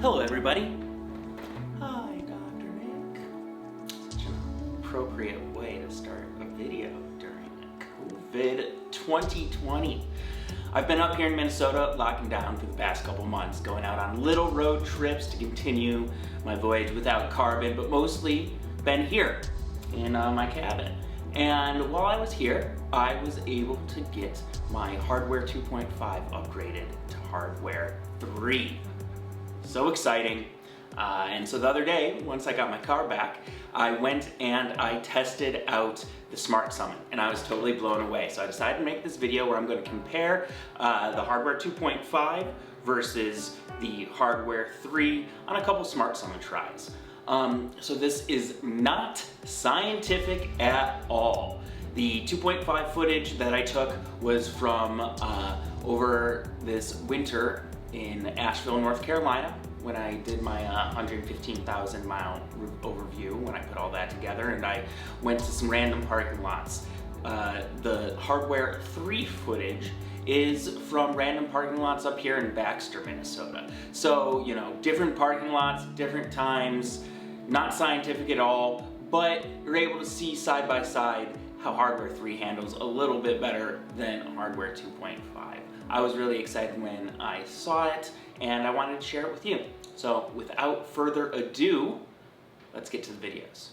Hello everybody. Hi Dr. Nick. Such an appropriate way to start a video during COVID 2020. I've been up here in Minnesota locking down for the past couple months, going out on little road trips to continue my voyage without carbon, but mostly been here in my cabin. And while I was here, I was able to get my Hardware 2.5 upgraded to Hardware 3. So exciting. And so the other day, once I got my car back, I went and I tested out the Smart Summon, and I was totally blown away. So I decided to make this video where I'm going to compare the Hardware 2.5 versus the Hardware 3 on a couple Smart Summon tries. So this is not scientific at all. The 2.5 footage that I took was from over this winter in Asheville, North Carolina, when I did my 115,000 mile overview, when I put all that together, and I went to some random parking lots. The Hardware 3 footage is from random parking lots up here in Baxter, Minnesota. So, you know, different parking lots, different times, not scientific at all, but you're able to see side by side how Hardware 3 handles a little bit better than Hardware 2.5. I was really excited when I saw it, and I wanted to share it with you. So without further ado, let's get to the videos.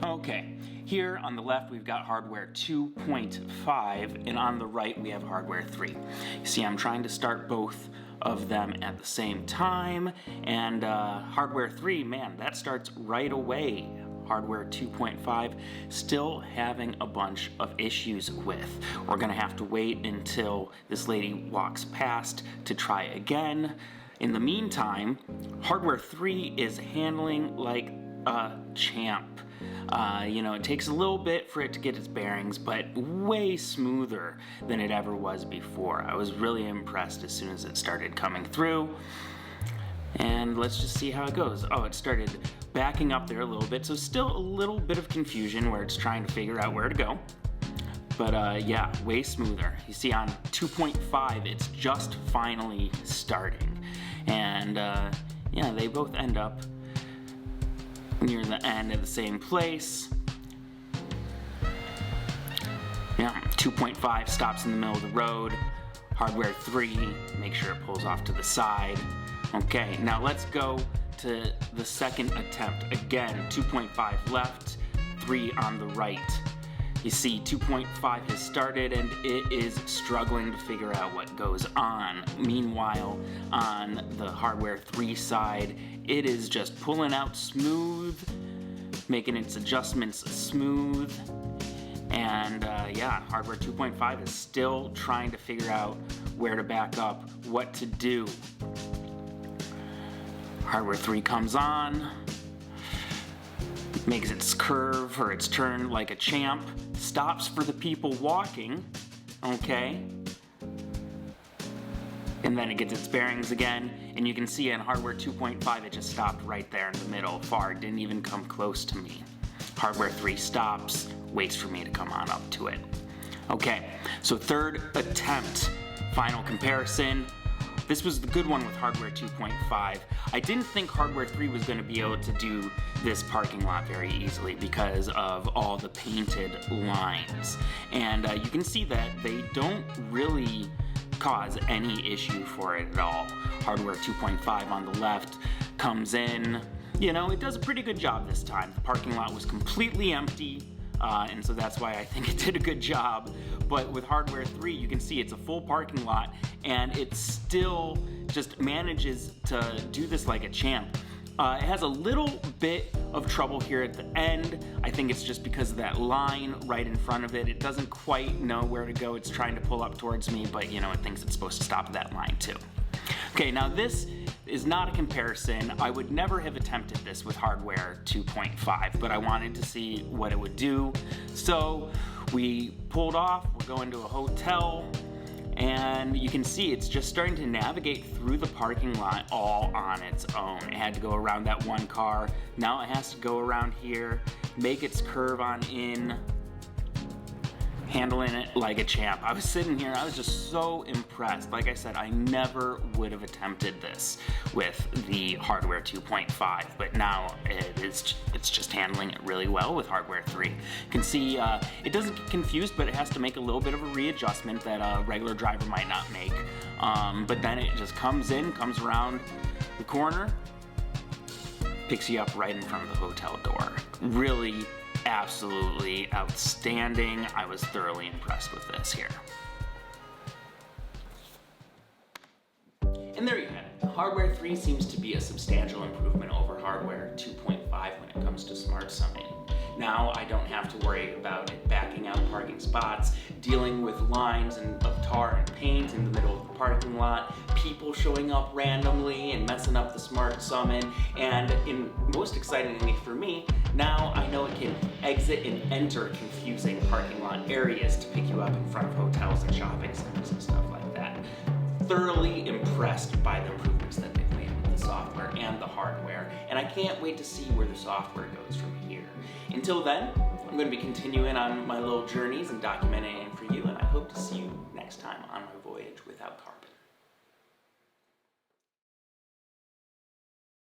Okay, here on the left we've got Hardware 2.5, and on the right we have Hardware 3. You see, I'm trying to start both of them at the same time, and Hardware 3, man, that starts right away. Hardware 2.5 still having a bunch of issues with. We're gonna have to wait until this lady walks past to try again. In the meantime, Hardware 3 is handling like a champ. You know, it takes a little bit for it to get its bearings, but way smoother than it ever was before. I was really impressed as soon as it started coming through. And let's just see how it goes. Oh, it started backing up there a little bit, so still a little bit of confusion where it's trying to figure out where to go. But yeah, way smoother. You see on 2.5, it's just finally starting. And yeah, they both end up near the end at the same place. Yeah, 2.5 stops in the middle of the road. Hardware 3, make sure it pulls off to the side. Okay, now let's go to the second attempt. Again, 2.5 left, 3 on the right. You see, 2.5 has started and it is struggling to figure out what goes on. Meanwhile, on the Hardware 3 side, it is just pulling out smooth, making its adjustments smooth. And yeah, Hardware 2.5 is still trying to figure out where to back up, what to do. Hardware 3 comes on, makes its curve or its turn like a champ, stops for the people walking, okay? And then it gets its bearings again, and you can see in Hardware 2.5 it just stopped right there in the middle, far, didn't even come close to me. Hardware 3 stops, waits for me to come on up to it. Okay, so third attempt, final comparison. This was the good one with Hardware 2.5. I didn't think Hardware 3 was going to be able to do this parking lot very easily because of all the painted lines. And you can see that they don't really cause any issue for it at all. Hardware 2.5 on the left comes in. You know, it does a pretty good job this time. The parking lot was completely empty. And so that's why I think it did a good job. But with Hardware 3, you can see it's a full parking lot, and it still just manages to do this like a champ. It has a little bit of trouble here at the end. I think it's just because of that line right in front of it. It doesn't quite know where to go. It's trying to pull up towards me, but you know, it thinks it's supposed to stop at that line too. Okay, now this is not a comparison. I would never have attempted this with hardware 2.5, but I wanted to see what it would do. So we pulled off, we're going to a hotel, and you can see it's just starting to navigate through the parking lot all on its own. It had to go around that one car. Now it has to go around here, make its curve on in, handling it like a champ. I was sitting here, I was just so impressed. Like I said, I never would have attempted this with the hardware 2.5, but now it's just handling it really well with hardware 3. You can see it doesn't get confused, but it has to make a little bit of a readjustment that a regular driver might not make. But then it just comes in, comes around the corner, picks you up right in front of the hotel door. Really absolutely outstanding. I was thoroughly impressed with this here. And there you have it. Hardware 3 seems to be a substantial improvement over hardware 2.5 when it comes to smart summing. Now I don't have to worry about it backing out parking spots, dealing with lines of tar and paint in the middle of the parking lot, people showing up randomly and messing up the smart summon, and most excitingly for me, now I know it can exit and enter confusing parking lot areas to pick you up in front of hotels and shopping centers and stuff like that. Thoroughly impressed by the improvements that they've made with the software and the hardware, and I can't wait to see where the software goes from here. Until then, I'm going to be continuing on my little journeys and documenting it for you, and I hope to see you next time on my voyage without carpet.